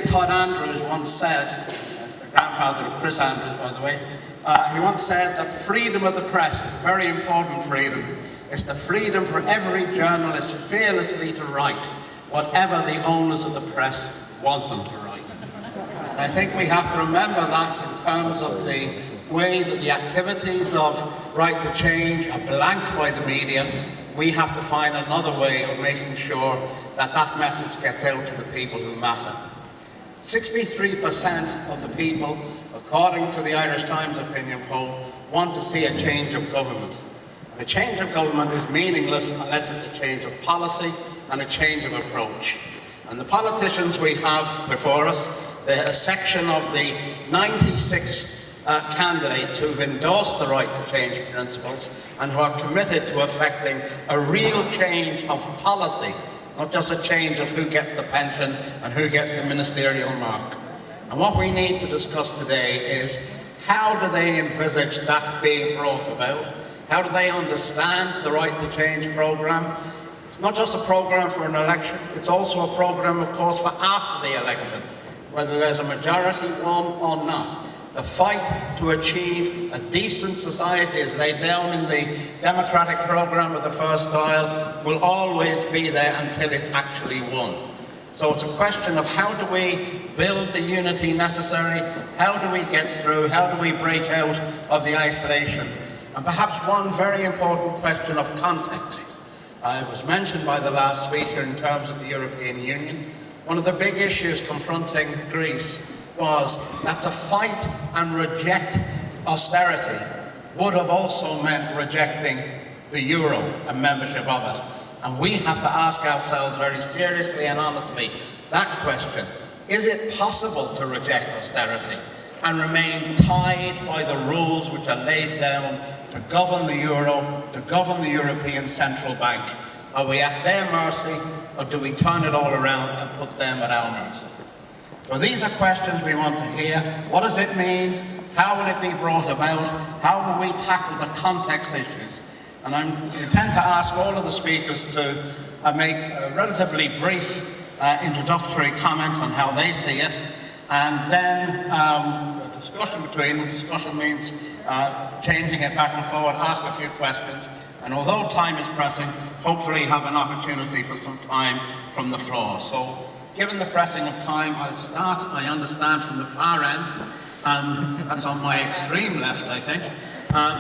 Todd Andrews once said, the grandfather of Chris Andrews, by the way, he once said that freedom of the press is very important freedom. It's the freedom for every journalist fearlessly to write whatever the owners of the press want them to write. I think we have to remember that in terms of the way that the activities of Right2Change are blanked by the media. We have to find another way of making sure that that message gets out to the people who matter. 63% of the people, according to the Irish Times opinion poll, want to see a change of government. A change of government is meaningless unless it's a change of policy and a change of approach. And the politicians we have before us, a section of the 96 candidates who've endorsed the Right2Change principles and who are committed to effecting a real change of policy, not just a change of who gets the pension and who gets the ministerial mark. And what we need to discuss today is how do they envisage that being brought about? How do they understand the Right2Change programme? It's not just a programme for an election, it's also a programme, of course, for after the election, whether there's a majority one or not. The fight to achieve a decent society as laid down in the democratic programme of the First Dial will always be there until it's actually won. So it's a question of how do we build the unity necessary, how do we get through, how do we break out of the isolation? And perhaps one very important question of context. It was mentioned by the last speaker in terms of the European Union. One of the big issues confronting Greece was that to fight and reject austerity would have also meant rejecting the euro and membership of it. And we have to ask ourselves very seriously and honestly that question. Is it possible to reject austerity and remain tied by the rules which are laid down to govern the euro, to govern the European Central Bank? Are we at their mercy, or do we turn it all around and put them at our mercy? Well, these are questions we want to hear. What does it mean? How will it be brought about? How will we tackle the context issues? And I intend to ask all of the speakers to make a relatively brief introductory comment on how they see it, and then a discussion between them. Discussion means changing it back and forward, ask a few questions, and although time is pressing, hopefully have an opportunity for some time from the floor. So, given the pressing of time, I'll start, I understand, from the far end. That's on my extreme left, I think.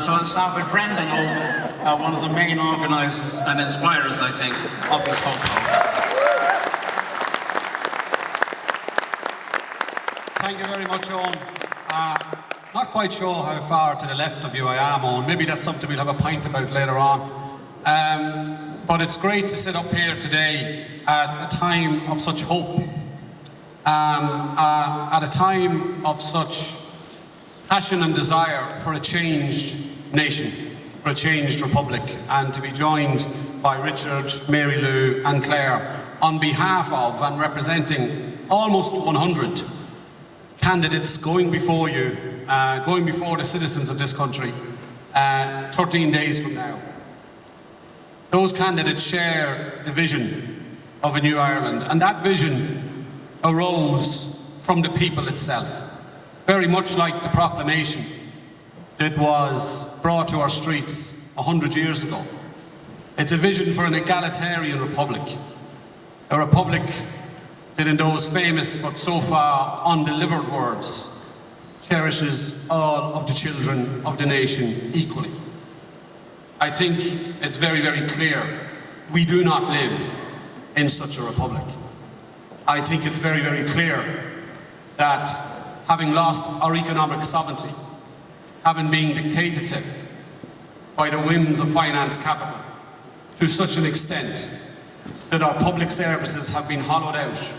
So I'll start with Brendan Ogle, one of the main organisers and inspirers, I think, of this whole program. Thank you very much, Eoin. Not quite sure how far to the left of you I am, Eoin. Maybe that's something we'll have a pint about later on. But it's great to sit up here today at a time of such hope, at a time of such passion and desire for a changed nation, for a changed republic, and to be joined by Richard, Mary Lou and Claire on behalf of and representing almost 100 candidates going before you, going before the citizens of this country 13 days from now. Those candidates share the vision of a new Ireland, and that vision arose from the people itself, very much like the proclamation that was brought to our streets 100 years ago. It's a vision for an egalitarian republic, a republic that in those famous but so far undelivered words cherishes all of the children of the nation equally. I think it's very, very clear we do not live in such a republic. I think it's very, very clear that having lost our economic sovereignty, having been dictated to by the whims of finance capital to such an extent that our public services have been hollowed out,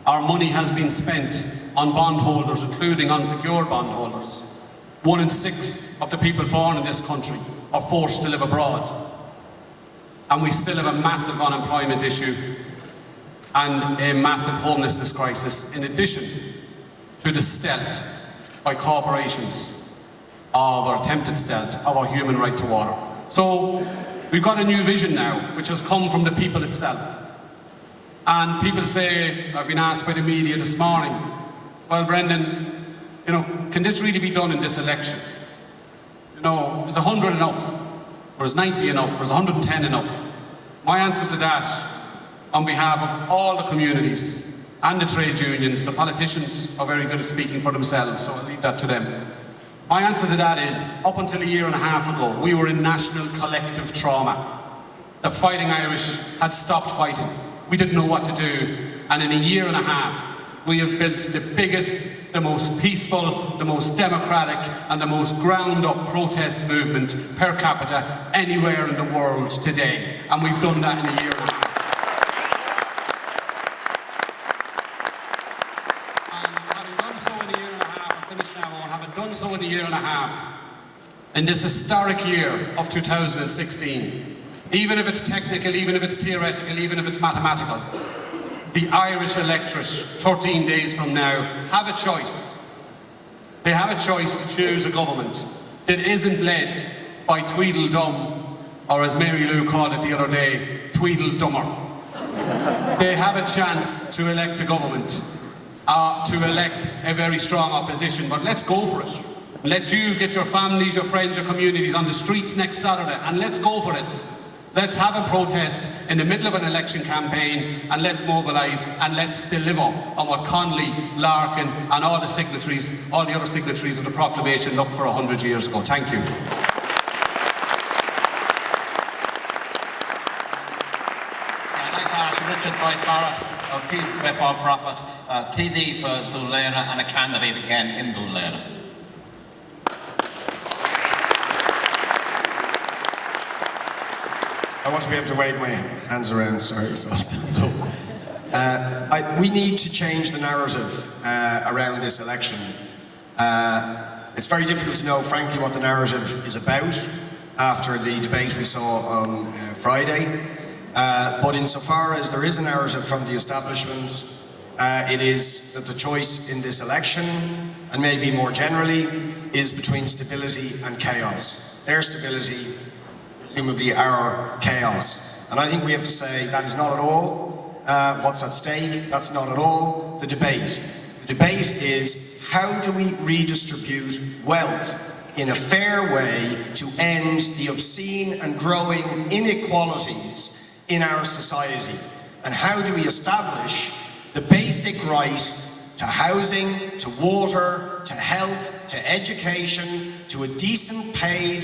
our money has been spent on bondholders, including unsecured bondholders. 1 in 6 of the people born in this country are forced to live abroad. And we still have a massive unemployment issue and a massive homelessness crisis, in addition to the stealth by corporations of, or attempted stealth, of our human right to water. So we've got a new vision now, which has come from the people itself. And people say, I've been asked by the media this morning, well, Brendan, you know, can this really be done in this election? You know, is 100 enough? Or is 90 enough? Or is 110 enough? My answer to that, on behalf of all the communities and the trade unions, the politicians are very good at speaking for themselves, so I'll leave that to them. My answer to that is, up until a year and a half ago, we were in national collective trauma. The Fighting Irish had stopped fighting. We didn't know what to do, and in a year and a half, we have built the biggest, the most peaceful, the most democratic, and the most ground-up protest movement per capita anywhere in the world today. And we've done that in a year and a half. And having done so in a year and a half, I'll finish now on, having done so in a year and a half, in this historic year of 2016, even if it's technical, even if it's theoretical, even if it's mathematical, the Irish electorate, 13 days from now, have a choice. They have a choice to choose a government that isn't led by Tweedledum, or as Mary Lou called it the other day, Tweedledummer. They have a chance to elect a government, to elect a very strong opposition, but let's go for it. Let you get your families, your friends, your communities on the streets next Saturday, and let's go for this. Let's have a protest in the middle of an election campaign, and let's mobilise and let's deliver on what Connolly, Larkin and all the other signatories of the proclamation looked for 100 years ago. Thank you. I'd like to ask Richard Boyd Barrett, our Chief for-profit, TD for Dúlaire and a candidate again in Dúlaire. I want to be able to wave my hands around, sorry, so I'll stand up. We need to change the narrative around this election. It's very difficult to know, frankly, what the narrative is about after the debate we saw on Friday. But insofar as there is a narrative from the establishment, it is that the choice in this election, and maybe more generally, is between stability and chaos. Their stability, presumably our chaos. And I think we have to say that is not at all what's at stake. That's not at all the debate. The debate is, how do we redistribute wealth in a fair way to end the obscene and growing inequalities in our society? And how do we establish the basic right to housing, to water, to health, to education, to a decent paid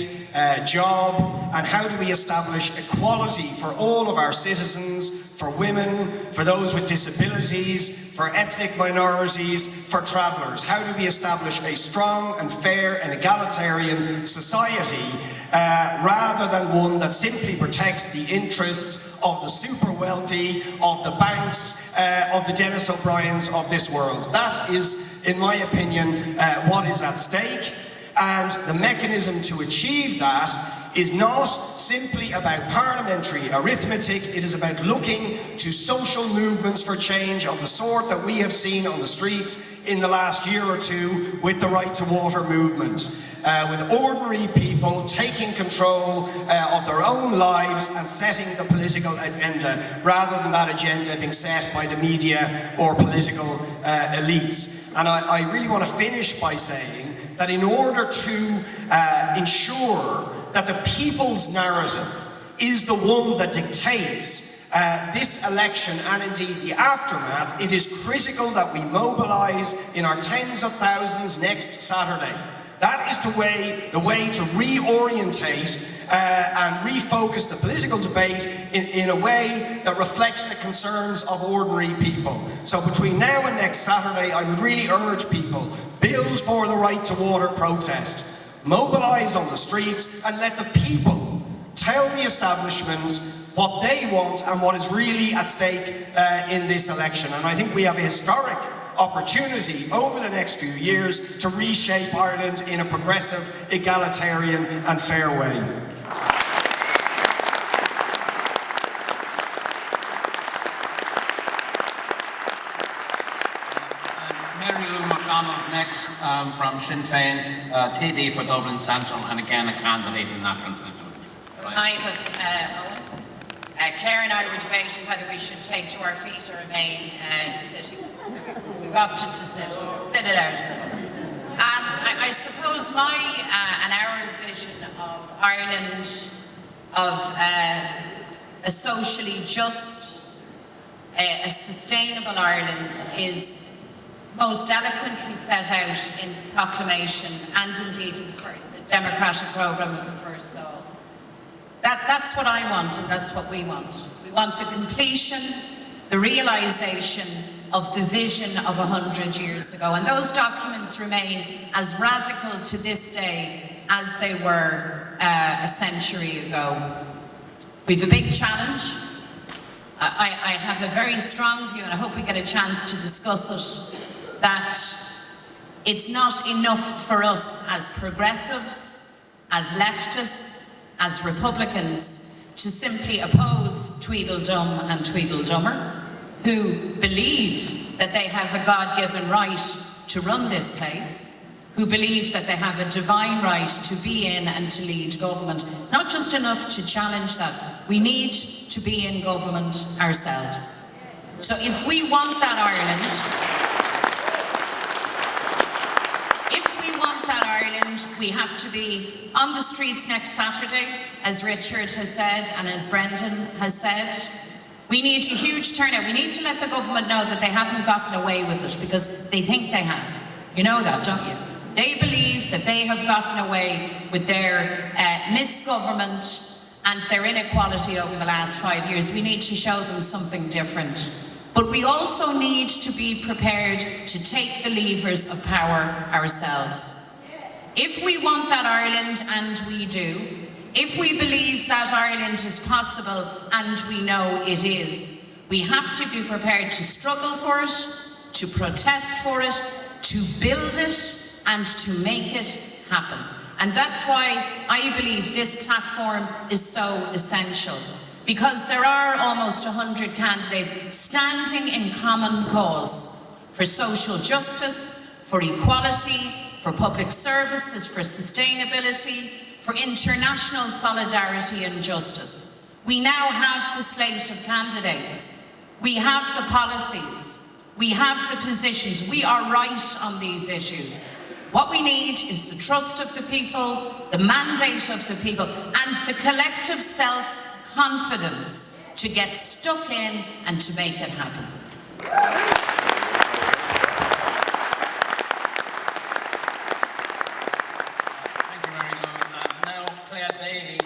job, and how do we establish equality for all of our citizens, for women, for those with disabilities, for ethnic minorities, for travellers? How do we establish a strong and fair and egalitarian society rather than one that simply protects the interests of the super wealthy, of the banks, of the Dennis O'Briens of this world? That is, in my opinion, what is at stake. And the mechanism to achieve that is not simply about parliamentary arithmetic. It is about looking to social movements for change of the sort that we have seen on the streets in the last year or two with the Right to Water movement. With ordinary people taking control of their own lives and setting the political agenda, rather than that agenda being set by the media or political elites. And I really want to finish by saying that in order to ensure that the people's narrative is the one that dictates this election and indeed the aftermath, it is critical that we mobilise in our tens of thousands next Saturday. That is the way to reorientate and refocus the political debate in a way that reflects the concerns of ordinary people. So between now and next Saturday, I would really urge people, build for the Right to Water protest, mobilise on the streets, and let the people tell the establishment what they want and what is really at stake in this election. And I think we have a historic opportunity over the next few years to reshape Ireland in a progressive, egalitarian and fair way. Mary Lou McDonald next from Sinn Féin, TD for Dublin Central, and again a candidate in that constituency. Right. Hi, but Claire and I were debating whether we should take to our feet or remain sitting. So we've opted to sit it out. I suppose and our vision of Ireland, of a socially just, a sustainable Ireland, is most eloquently set out in the proclamation and indeed in the democratic programme of the First Law. That's what I want, and that's what we want. We want the completion, the realisation of the vision of 100 years ago. And those documents remain as radical to this day as they were a century ago. We have a big challenge. I have a very strong view, and I hope we get a chance to discuss it, that it's not enough for us as progressives, as leftists, as Republicans, to simply oppose Tweedledum and Tweedledummer, who believe that they have a God-given right to run this place, who believe that they have a divine right to be in and to lead government. It's not just enough to challenge that. We need to be in government ourselves. So if we want that Ireland, we have to be on the streets next Saturday, as Richard has said and as Brendan has said. We need a huge turnout. We need to let the government know that they haven't gotten away with it, because they think they have. You know that, don't you? They believe that they have gotten away with their misgovernment and their inequality over the last 5 years. We need to show them something different. But we also need to be prepared to take the levers of power ourselves. If we want that Ireland, and we do, if we believe that Ireland is possible, and we know it is, we have to be prepared to struggle for it, to protest for it, to build it, and to make it happen. And that's why I believe this platform is so essential, because there are almost 100 candidates standing in common cause for social justice, for equality, for public services, for sustainability, for international solidarity and justice. We now have the slate of candidates. We have the policies. We have the positions. We are right on these issues. What we need is the trust of the people, the mandate of the people, and the collective self-confidence to get stuck in and to make it happen. Clare Daly,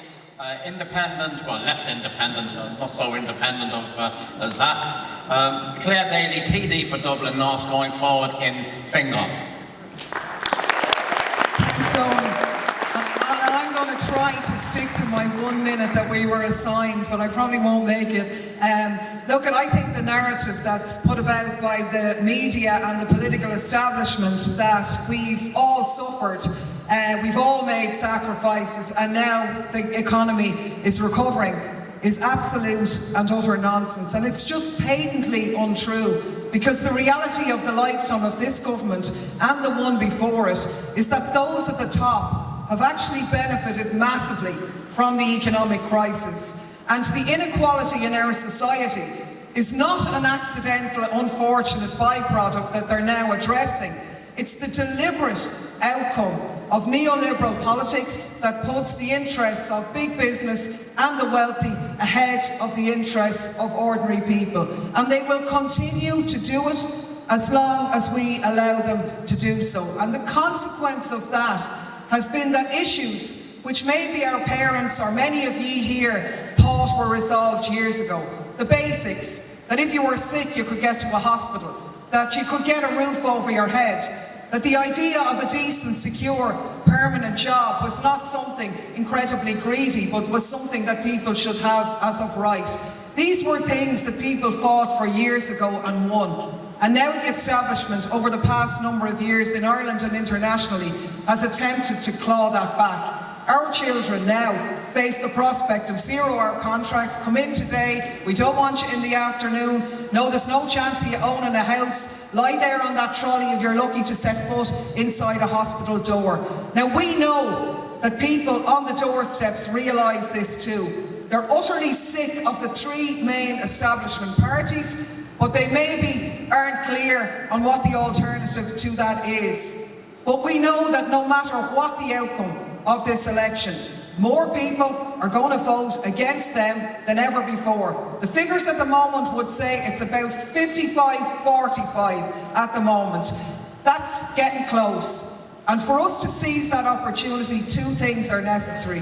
independent, well, left independent, not so independent as that. Clare Daly, TD for Dublin North, going forward in Fingal. So, and I'm going to try to stick to my 1 minute that we were assigned, but I probably won't make it. Look, I think the narrative that's put about by the media and the political establishment that we've all suffered, we've all made sacrifices, and now the economy is recovering, is absolute and utter nonsense. And it's just patently untrue, because the reality of the lifetime of this government and the one before it is that those at the top have actually benefited massively from the economic crisis. And the inequality in our society is not an accidental, unfortunate byproduct that they're now addressing. It's the deliberate outcome of neoliberal politics that puts the interests of big business and the wealthy ahead of the interests of ordinary people. And they will continue to do it as long as we allow them to do so. And the consequence of that has been that issues which maybe our parents or many of ye here thought were resolved years ago, the basics, that if you were sick you could get to a hospital, that you could get a roof over your head, that the idea of a decent, secure, permanent job was not something incredibly greedy, but was something that people should have as of right. These were things that people fought for years ago and won. And now the establishment, over the past number of years in Ireland and internationally, has attempted to claw that back. Our children now face the prospect of 0-hour contracts. Come in today, we don't want you in the afternoon. No, there's no chance of you owning a house. Lie there on that trolley if you're lucky to set foot inside a hospital door. Now we know that people on the doorsteps realise this too. They're utterly sick of the three main establishment parties, but they maybe aren't clear on what the alternative to that is. But we know that no matter what the outcome of this election, more people are going to vote against them than ever before. The figures at the moment would say it's about 55-45 at the moment. That's getting close. And for us to seize that opportunity, two things are necessary.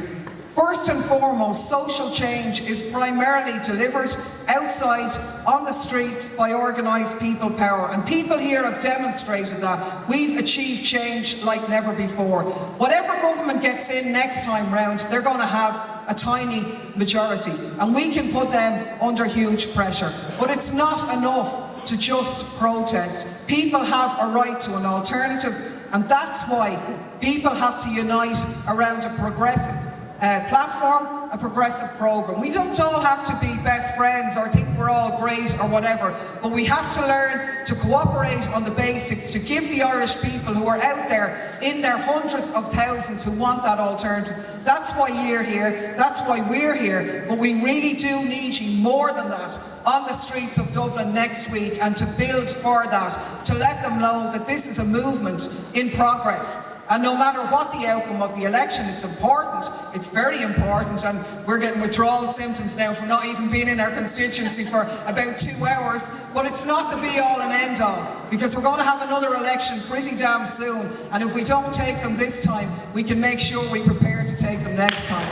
First and foremost, social change is primarily delivered outside on the streets by organised people power. And people here have demonstrated that. We've achieved change like never before. Whatever government gets in next time round, they're going to have a tiny majority. And we can put them under huge pressure. But it's not enough to just protest. People have a right to an alternative. And that's why people have to unite around a progressive platform, a progressive programme. We don't all have to be best friends or think we're all great or whatever, but we have to learn to cooperate on the basics, to give the Irish people who are out there in their hundreds of thousands who want that alternative. That's why you're here, that's why we're here, but we really do need you more than that on the streets of Dublin next week, and to build for that, to let them know that this is a movement in progress. And no matter what the outcome of the election, it's important, it's very important, and we're getting withdrawal symptoms now from not even being in our constituency for about 2 hours, but it's not the be-all and end-all, because we're going to have another election pretty damn soon, and if we don't take them this time, we can make sure we prepare to take them next time.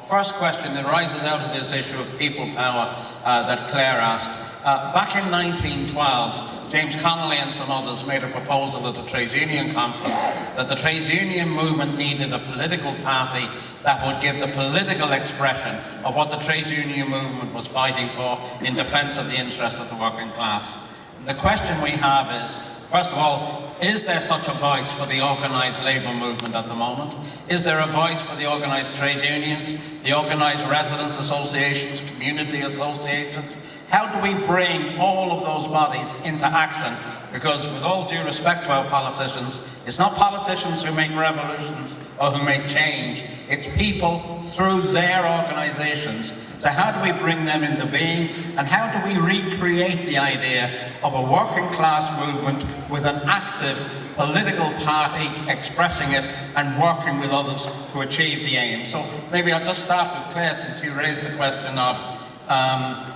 First question that rises out of this issue of people power that Claire asked. Back in 1912, James Connolly and some others made a proposal at the Trades Union Conference that the Trades Union movement needed a political party that would give the political expression of what the Trades Union movement was fighting for in defence of the interests of the working class. And the question we have is, first of all, is there such a voice for the organised labour movement at the moment? Is there a voice for the organised trades unions, the organised residents associations, community associations? How do we bring all of those bodies into action? Because with all due respect to our politicians, it's not politicians who make revolutions or who make change. It's people through their organisations. So how do we bring them into being? And how do we recreate the idea of a working class movement with an active political party expressing it and working with others to achieve the aim? So maybe I'll just start with Claire, since you raised the question of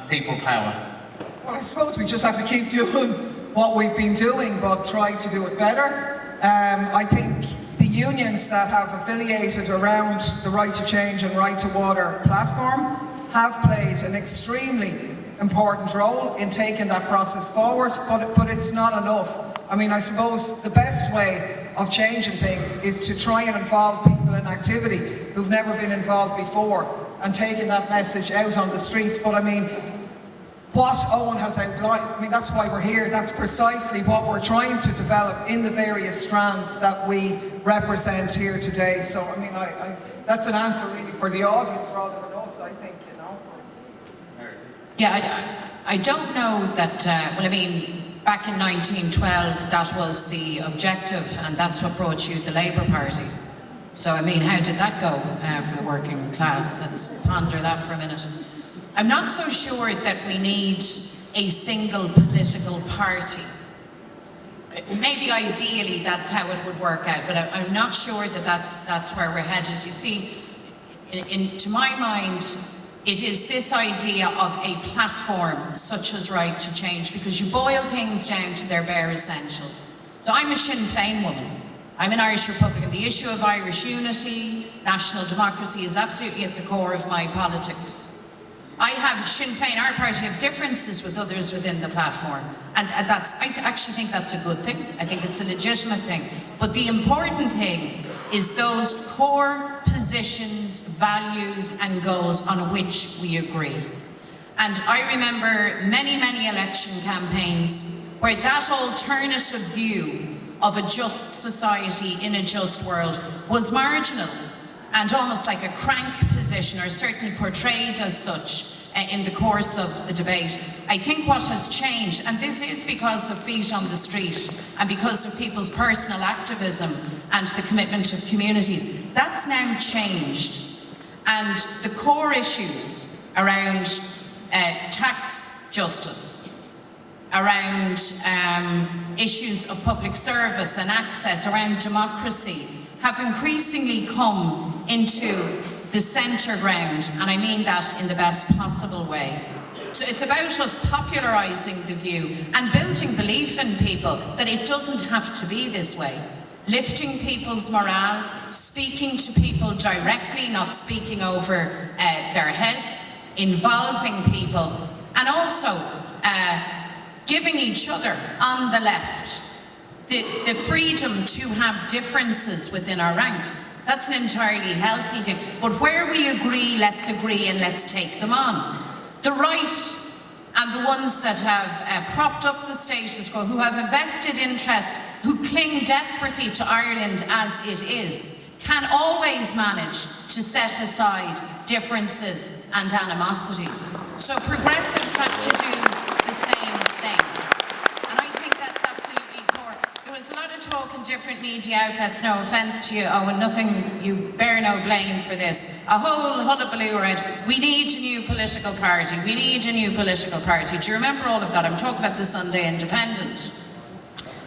people power. Well, I suppose we just have to keep doing what we've been doing, but try to do it better. I think the unions that have affiliated around the Right2Change and Right2Water platform have played an extremely important role in taking that process forward, but it's not enough. I mean, I suppose the best way of changing things is to try and involve people in activity who've never been involved before, and taking that message out on the streets. But I mean, what Eoin has outlined, I mean, that's why we're here. That's precisely what we're trying to develop in the various strands that we represent here today. So, I mean, that's an answer really for the audience rather than us, I think, you know. Yeah, I don't know that, well, I mean, back in 1912, that was the objective, and that's what brought you the Labour Party. So, I mean, how did that go for the working class? Let's ponder that for a minute. I'm not so sure that we need a single political party. Maybe ideally that's how it would work out, but I'm not sure that that's where we're headed. You see, to my mind, it is this idea of a platform such as Right2Change, because you boil things down to their bare essentials. So I'm a Sinn Féin woman. I'm an Irish Republican. The issue of Irish unity, national democracy is absolutely at the core of my politics. I have Sinn Féin, our party, have differences with others within the platform. And I actually think that's a good thing. I think it's a legitimate thing. But the important thing is those core positions, values and goals on which we agree. And I remember many, many election campaigns where that alternative view of a just society in a just world was marginal and almost like a crank position, or certainly portrayed as such in the course of the debate. I think what has changed, and this is because of feet on the street and because of people's personal activism and the commitment of communities, that's now changed. And the core issues around tax justice, around issues of public service and access, around democracy, have increasingly come into the centre ground, and I mean that in the best possible way. So it's about us popularising the view and building belief in people that it doesn't have to be this way. Lifting people's morale, speaking to people directly, not speaking over their heads, involving people, and also giving each other on the left the freedom to have differences within our ranks. That's an entirely healthy thing. But where we agree, let's agree and let's take them on. The right and the ones that have propped up the status quo, who have a vested interest, who cling desperately to Ireland as it is, can always manage to set aside differences and animosities. So progressives have to do the same thing. And I think that's absolutely core. There was a lot of talk in different media outlets, no offence to you, Owen, you bear no blame for this. A whole hullabaloo around, we need a new political party, we need a new political party. Do you remember all of that? I'm talking about the Sunday Independent.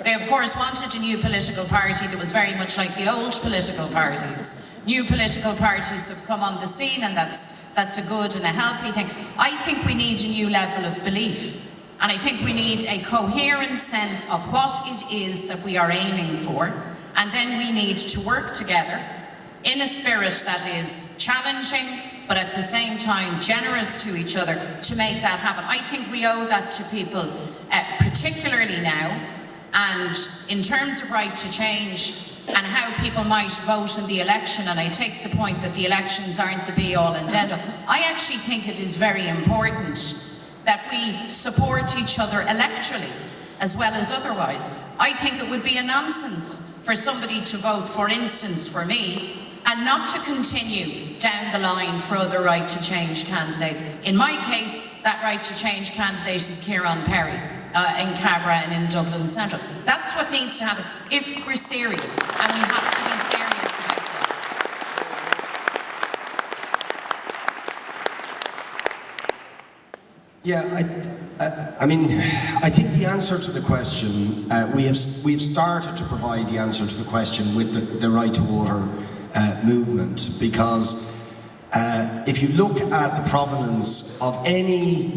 They, of course, wanted a new political party that was very much like the old political parties. New political parties have come on the scene, and that's a good and a healthy thing. I think we need a new level of belief, and I think we need a coherent sense of what it is that we are aiming for, and then we need to work together in a spirit that is challenging, but at the same time generous to each other to make that happen. I think we owe that to people, particularly now. And in terms of right to change and how people might vote in the election, and I take the point that the elections aren't the be-all and end-all, I actually think it is very important that we support each other electorally as well as otherwise. I think it would be a nonsense for somebody to vote, for instance, for me, and not to continue down the line for other Right to Change candidates. In my case, that Right to Change candidate is Kieran Perry. In Cabra and in Dublin Central. That's what needs to happen if we're serious, and we have to be serious about this. Yeah, I mean, I think the answer to the question, we've started to provide the answer to the question with the Right to Water movement, because if you look at the provenance of any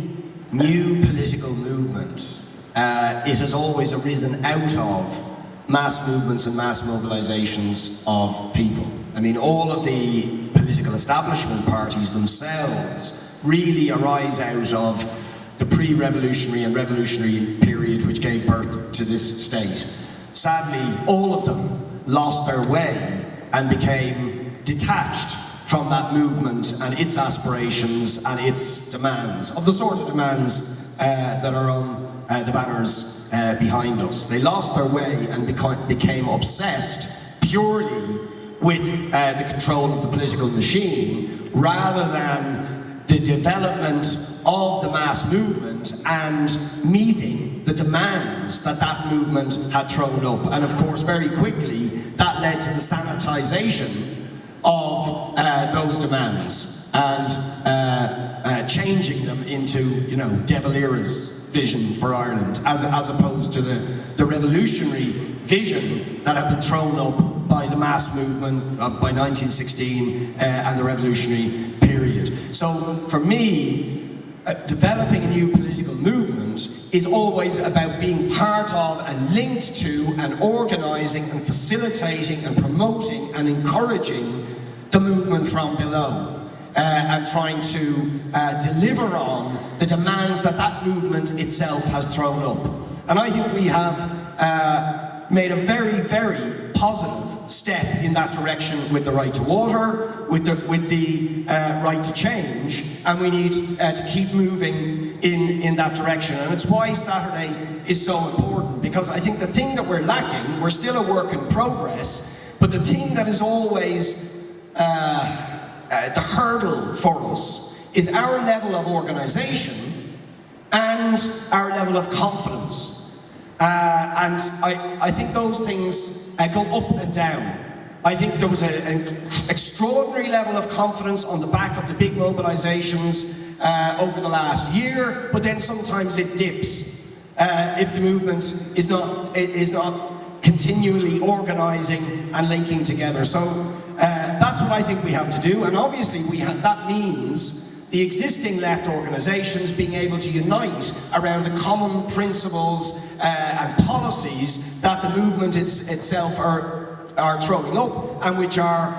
new political movement, it has always arisen out of mass movements and mass mobilisations of people. I mean, all of the political establishment parties themselves really arise out of the pre-revolutionary and revolutionary period which gave birth to this state. Sadly, all of them lost their way and became detached from that movement and its aspirations and its demands, of the sort of demands that are on the banners behind us. They lost their way and became obsessed purely with the control of the political machine, rather than the development of the mass movement and meeting the demands that that movement had thrown up. And of course, very quickly, that led to the sanitisation of those demands and changing them into, De Valera's vision for Ireland, as opposed to the revolutionary vision that had been thrown up by the mass movement by 1916 and the revolutionary period. So for me, developing a new political movement is always about being part of and linked to and organising and facilitating and promoting and encouraging the movement from below. And trying to deliver on the demands that that movement itself has thrown up. And I think we have made a very, very positive step in that direction with the Right to Water, with the Right to Change, and we need to keep moving in that direction. And it's why Saturday is so important, because I think the thing that we're lacking, we're still a work in progress, but the thing that is always the hurdle for us is our level of organisation and our level of confidence. And I think those things go up and down. I think there was an extraordinary level of confidence on the back of the big mobilisations over the last year, but then sometimes it dips if the movement is not continually organising and linking together. So that's what I think we have to do, and obviously that means the existing left organisations being able to unite around the common principles and policies that the movement itself are throwing up, and which are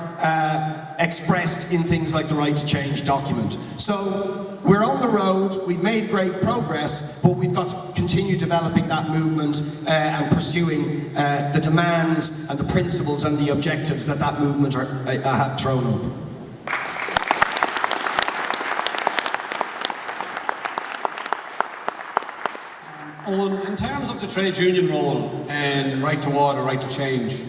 expressed in things like the Right2Change document. So we're on the road, we've made great progress, but we've got to continue developing that movement and pursuing the demands and the principles and the objectives that movement have thrown up. In terms of the trade union role in Right to Water, Right to Change,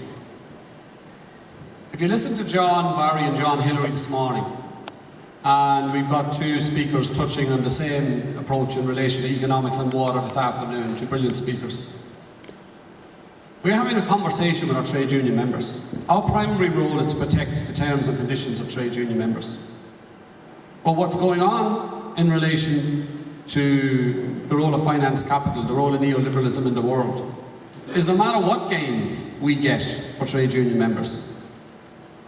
if you listen to John Barry and John Hillary this morning, and we've got two speakers touching on the same approach in relation to economics and water this afternoon, two brilliant speakers. We're having a conversation with our trade union members. Our primary role is to protect the terms and conditions of trade union members. But what's going on in relation to the role of finance capital, the role of neoliberalism in the world, is no matter what gains we get for trade union members,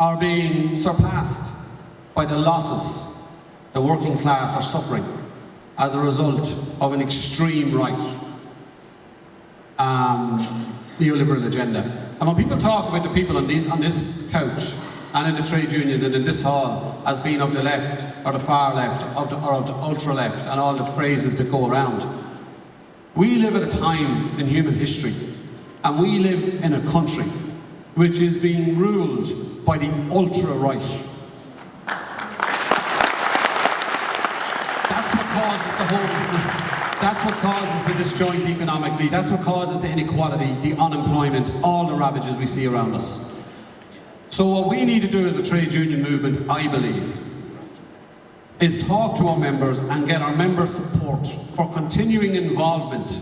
are being surpassed by the losses the working class are suffering as a result of an extreme right neoliberal agenda. And when people talk about the people on this couch and in the trade union and in this hall as being of the left or the far left or of the ultra left and all the phrases that go around, we live at a time in human history, and we live in a country which is being ruled by the ultra-right. That's what causes the homelessness, that's what causes the disjoint economically, that's what causes the inequality, the unemployment, all the ravages we see around us. So what we need to do as a trade union movement, I believe, is talk to our members and get our members' support for continuing involvement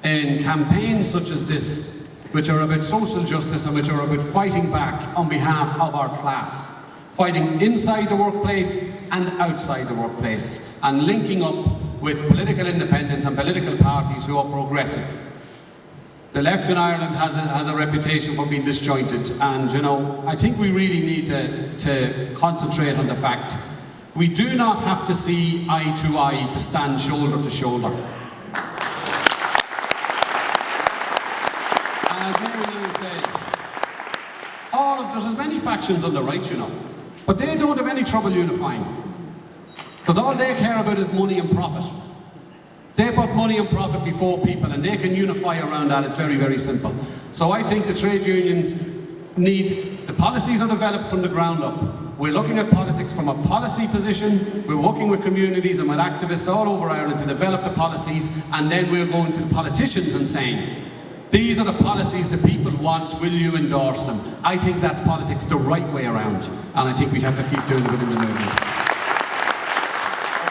in campaigns such as this, which are about social justice and which are about fighting back on behalf of our class. Fighting inside the workplace and outside the workplace, and linking up with political independents and political parties who are progressive. The left in Ireland has a reputation for being disjointed, and I think we really need to concentrate on the fact we do not have to see eye to eye to stand shoulder to shoulder. As Mary Lou says, there's as many factions on the right, but they don't have any trouble unifying, because all they care about is money and profit. They put money and profit before people, and they can unify around that. It's very, very simple. So I think the trade unions the policies are developed from the ground up. We're looking at politics from a policy position. We're working with communities and with activists all over Ireland to develop the policies, and then we're going to the politicians and saying, these are the policies the people want, will you endorse them? I think that's politics the right way around, and I think we have to keep doing it within the movement.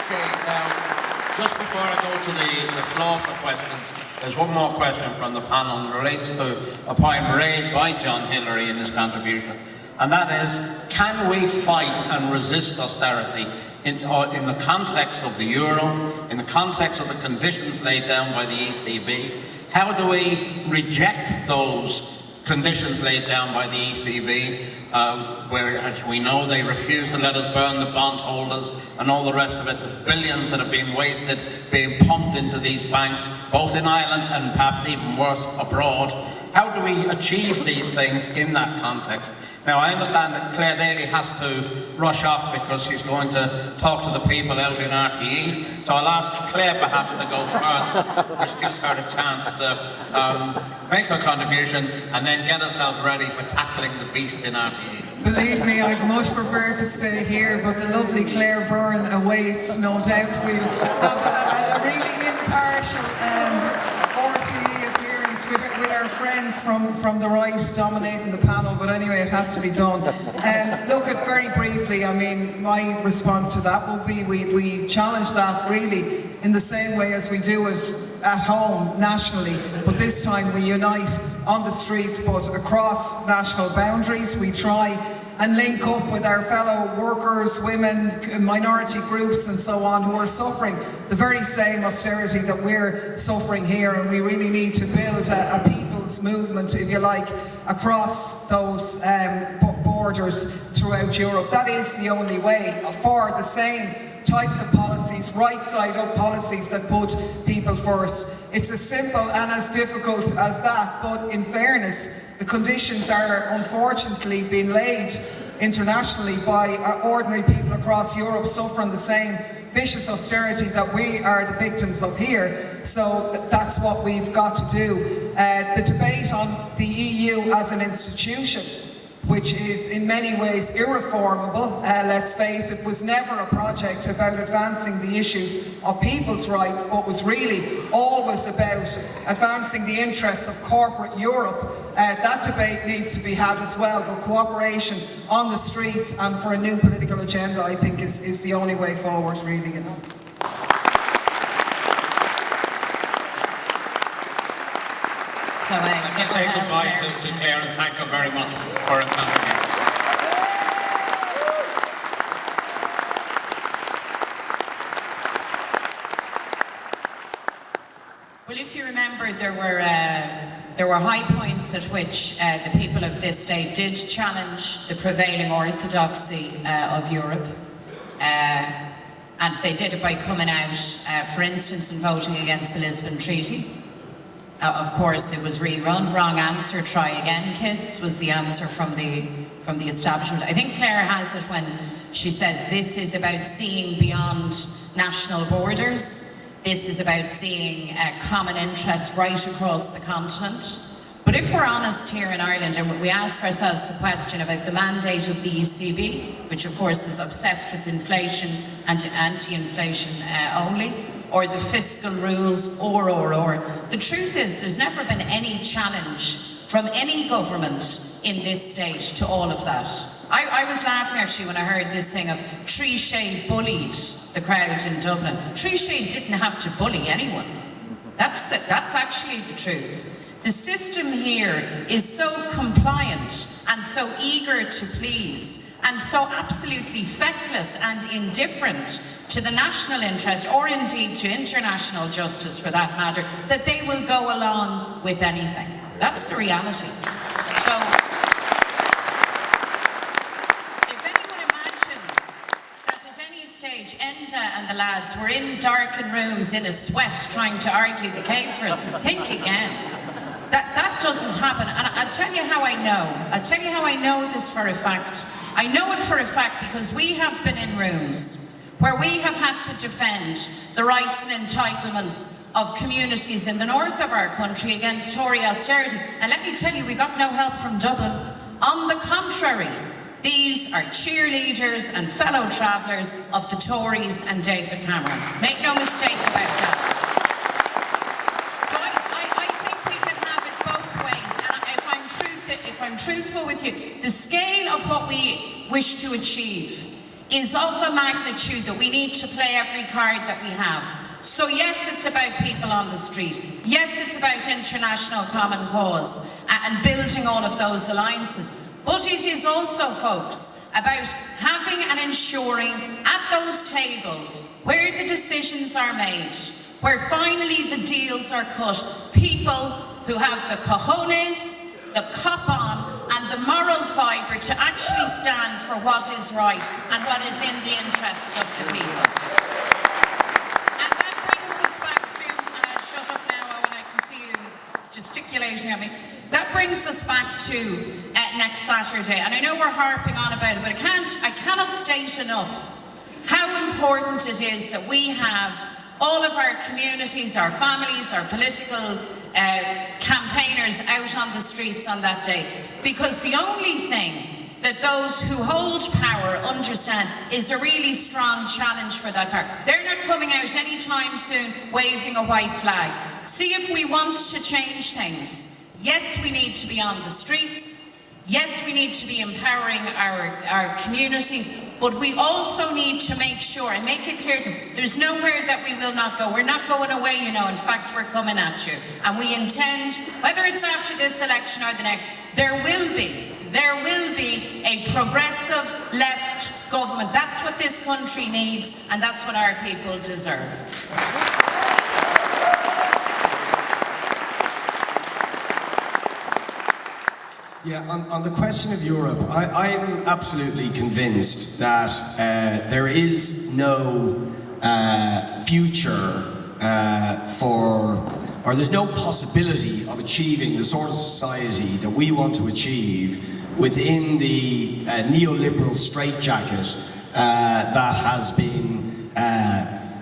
Okay, now, just before I go to the floor for questions, there's one more question from the panel, and it relates to a point raised by John Hillary in his contribution, and that is, can we fight and resist austerity in the context of the euro, in the context of the conditions laid down by the ECB? How do we reject those conditions laid down by the ECB, where, as we know, they refuse to let us burn the bondholders and all the rest of it, the billions that have been wasted, being pumped into these banks, both in Ireland and perhaps even worse, abroad? How do we achieve these things in that context? Now, I understand that Clare Daly has to rush off because she's going to talk to the people out in RTE. So I'll ask Clare perhaps to go first, which gives her a chance to make her contribution and then get herself ready for tackling the beast in RTE. Believe me, I'd much prefer to stay here, but the lovely Claire Byrne awaits, no doubt. We'll have a really impartial RTE appearance with our our friends from the right dominating the panel, but anyway, it has to be done. Look, at very briefly, I mean, my response to that will be we challenge that really in the same way as we do it at home nationally, but this time we unite on the streets, but across national boundaries. We try and link up with our fellow workers, women, minority groups and so on who are suffering the very same austerity that we're suffering here, and we really need to build a people's movement, if you like, across those borders throughout Europe. That is the only way for the same types of policies, right-side-up policies that put people first. It's as simple and as difficult as that, but in fairness, the conditions are unfortunately being laid internationally by ordinary people across Europe suffering the same vicious austerity that we are the victims of here. So that's what we've got to do. The debate on the EU as an institution, which is in many ways irreformable, let's face it, was never a project about advancing the issues of people's rights, but was really always about advancing the interests of corporate Europe. That debate needs to be had as well, but cooperation on the streets and for a new political agenda, I think, is the only way forward, really, you know. So, I'll just say goodbye to Claire and thank her very much for attending. well, if you remember, there were high points at which the people of this state did challenge the prevailing orthodoxy of Europe. And they did it by coming out, for instance, and voting against the Lisbon Treaty. Of course, it was rerun. Wrong answer, try again, kids, was the answer from the establishment. I think Claire has it when she says this is about seeing beyond national borders. This is about seeing common interests right across the continent. But if we're honest here in Ireland and we ask ourselves the question about the mandate of the ECB, which of course is obsessed with inflation and anti-inflation only, or the fiscal rules, or. The truth is there's never been any challenge from any government in this stage to all of that. I was laughing actually when I heard this thing of Taoiseach bullied the crowd in Dublin. Taoiseach didn't have to bully anyone. That's actually the truth. The system here is so compliant and so eager to please and so absolutely feckless and indifferent to the national interest, or indeed to international justice for that matter, that they will go along with anything. That's the reality. So, if anyone imagines that at any stage Enda and the lads were in darkened rooms in a sweat trying to argue the case for us, think again. That doesn't happen, and I'll tell you how I know. I'll tell you how I know this for a fact. I know it for a fact because we have been in rooms where we have had to defend the rights and entitlements of communities in the north of our country against Tory austerity. And let me tell you, we got no help from Dublin. On the contrary, these are cheerleaders and fellow travellers of the Tories and David Cameron. Make no mistake about that. So I think we can have it both ways. And if I'm truthful with you, the scale of what we wish to achieve is of a magnitude that we need to play every card that we have. So yes, it's about people on the street. Yes, it's about international common cause and building all of those alliances. But it is also, folks, about having and ensuring at those tables where the decisions are made, where finally the deals are cut, people who have the cojones, the cop on, and the moral fibre to actually stand for what is right and what is in the interests of the people. And that brings us back to, and I'll shut up now when I can see you gesticulating at me, that brings us back to next Saturday. And I know we're harping on about it, but I cannot state enough how important it is that we have all of our communities, our families, our political campaigners out on the streets on that day. Because the only thing that those who hold power understand is a really strong challenge for that power. They're not coming out anytime soon waving a white flag. See, if we want to change things, Yes, we need to be on the streets. Yes, we need to be empowering our communities, but we also need to make sure and make it clear to them, there's nowhere that we will not go. We're not going away, you know. In fact, we're coming at you. And we intend, whether it's after this election or the next, there will be a progressive left government. That's what this country needs, and that's what our people deserve. Yeah, on the question of Europe, I am absolutely convinced that there is no future or there's no possibility of achieving the sort of society that we want to achieve within the neoliberal straitjacket that has been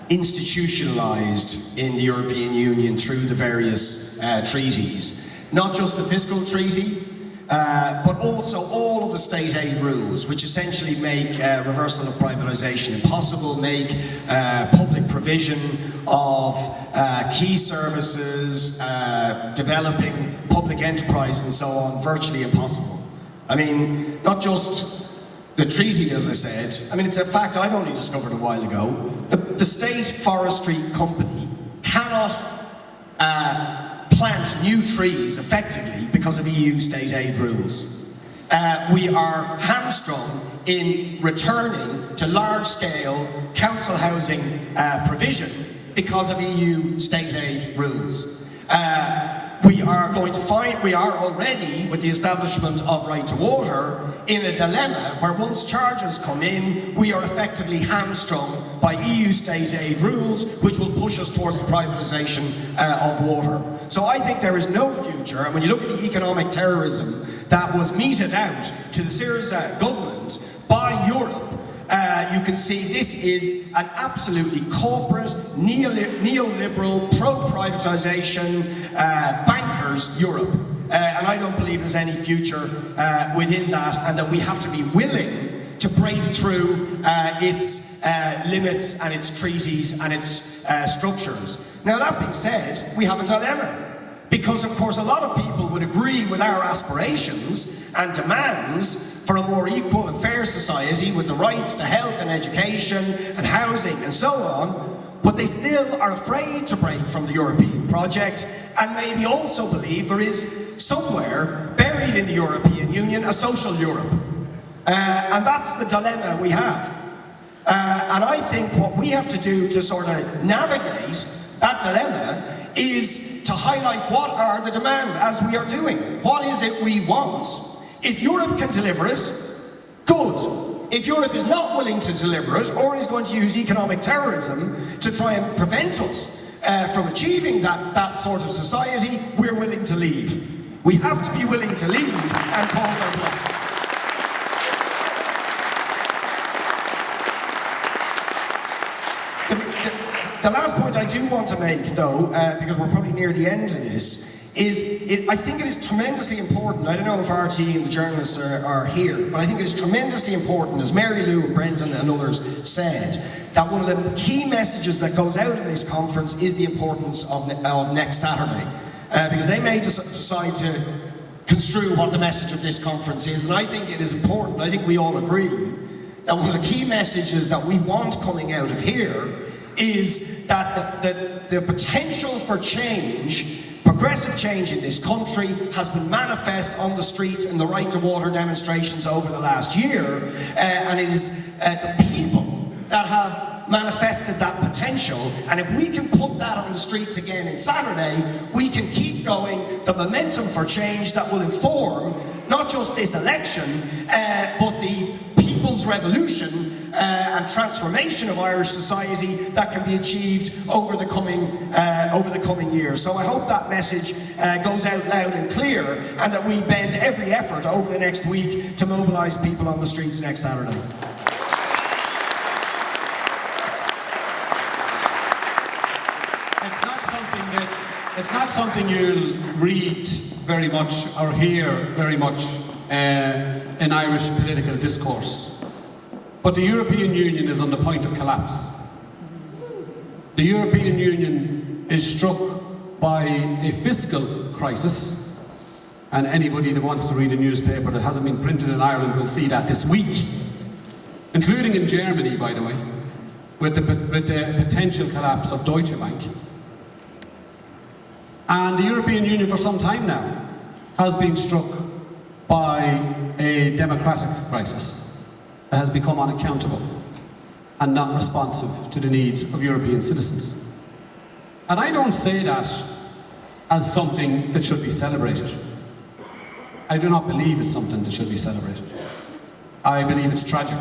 institutionalized in the European Union through the various treaties. Not just the fiscal treaty, but also all of the state aid rules, which essentially make reversal of privatisation impossible, make public provision of key services, developing public enterprise and so on, virtually impossible. I mean, not just the treaty, as I said. I mean, it's a fact I've only discovered a while ago. The state forestry company cannot plant new trees effectively because of EU state aid rules. We are hamstrung in returning to large-scale council housing provision because of EU state aid rules. We are already, with the establishment of Right2Water, in a dilemma where once charges come in, we are effectively hamstrung by EU state aid rules, which will push us towards the privatisation of water. So I think there is no future, and when you look at the economic terrorism that was meted out to the Syriza government by Europe, you can see this is an absolutely corporate, neoliberal, pro-privatisation, bankers Europe. And I don't believe there's any future within that, and that we have to be willing to break through its limits and its treaties and its structures. Now, that being said, we have a dilemma. Because, of course, a lot of people would agree with our aspirations and demands for a more equal and fair society with the rights to health and education and housing and so on, but they still are afraid to break from the European project and maybe also believe there is somewhere buried in the European Union a social Europe. And that's the dilemma we have. And I think what we have to do to sort of navigate that dilemma is to highlight what are the demands, as we are doing. What is it we want? If Europe can deliver it, good. If Europe is not willing to deliver it, or is going to use economic terrorism to try and prevent us from achieving that sort of society, we're willing to leave. We have to be willing to leave and call their bluff. The last point I do want to make, though, because we're probably near the end of this, is I think it is tremendously important. I don't know if RT and the journalists are here, but I think it is tremendously important, as Mary Lou and Brendan and others said, that one of the key messages that goes out of this conference is the importance of next Saturday. Because they may decide to construe what the message of this conference is, and I think it is important. I think we all agree that one of the key messages that we want coming out of here is that the potential for change, progressive change in this country, has been manifest on the streets in the Right2Water demonstrations over the last year, and it is the people that have manifested that potential, and if we can put that on the streets again on Saturday, we can keep going the momentum for change that will inform not just this election, but the people's revolution and transformation of Irish society that can be achieved over the coming years. So I hope that message goes out loud and clear, and that we bend every effort over the next week to mobilise people on the streets next Saturday. It's not something you'll read very much or hear very much in Irish political discourse. But the European Union is on the point of collapse. The European Union is struck by a fiscal crisis And anybody that wants to read a newspaper that hasn't been printed in Ireland will see that this week, including in Germany, by the way, with the potential collapse of Deutsche Bank. And the European Union for some time now has been struck by a democratic crisis that has become unaccountable and not responsive to the needs of European citizens. And I don't say that as something that should be celebrated. I do not believe it's something that should be celebrated. I believe it's tragic.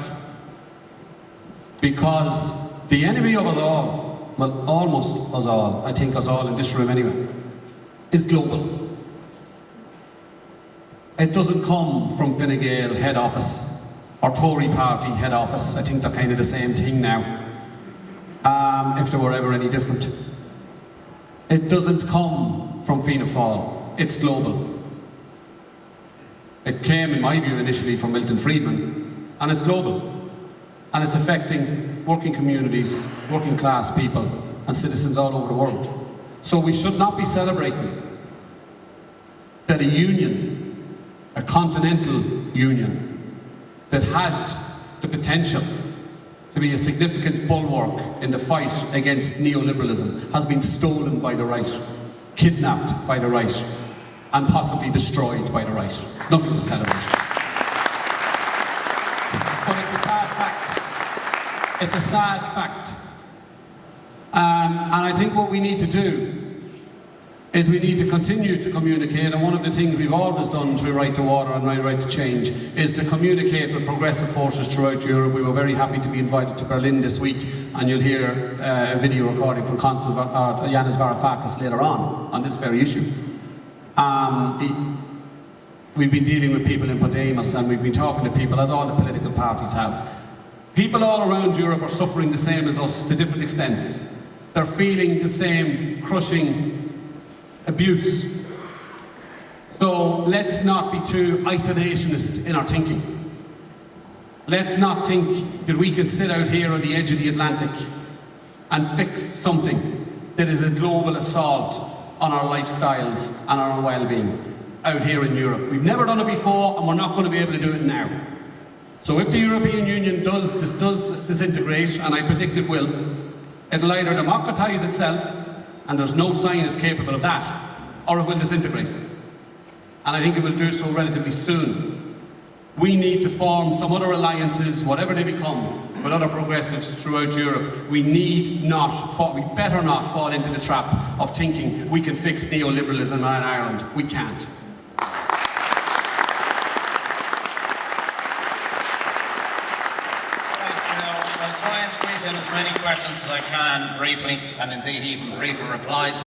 Because the enemy of us all, well, almost us all, I think us all in this room anyway, is global. It doesn't come from Fine Gael head office or Tory party head office. I think they're kind of the same thing now, if they were ever any different. It doesn't come from Fianna Fáil. It's global. It came, in my view, initially from Milton Friedman, and it's global. And it's affecting working communities, working class people, and citizens all over the world. So we should not be celebrating that a union, a continental union, that had the potential to be a significant bulwark in the fight against neoliberalism, has been stolen by the right, kidnapped by the right, and possibly destroyed by the right. It's nothing to celebrate. But it's a sad fact. It's a sad fact. And I think what we need to do is we need to continue to communicate, and one of the things we've always done through Right to Water and Right2Change is to communicate with progressive forces throughout Europe. We were very happy to be invited to Berlin this week, and you'll hear a video recording from Yanis Varoufakis later on this very issue. We've been dealing with people in Podemos, and we've been talking to people, as all the political parties have. People all around Europe are suffering the same as us to different extents. They're feeling the same crushing abuse. So let's not be too isolationist in our thinking. Let's not think that we can sit out here on the edge of the Atlantic and fix something that is a global assault on our lifestyles and our well-being out here in Europe. We've never done it before, and we're not going to be able to do it now. So if the European Union does disintegrate, and I predict it will, it'll either democratise itself, and there's no sign it's capable of that, or it will disintegrate. And I think it will do so relatively soon. We need to form some other alliances, whatever they become, with other progressives throughout Europe. We better not fall into the trap of thinking we can fix neoliberalism in Ireland. We can't. I'll try and squeeze in as many questions as I can briefly, and indeed even briefer replies.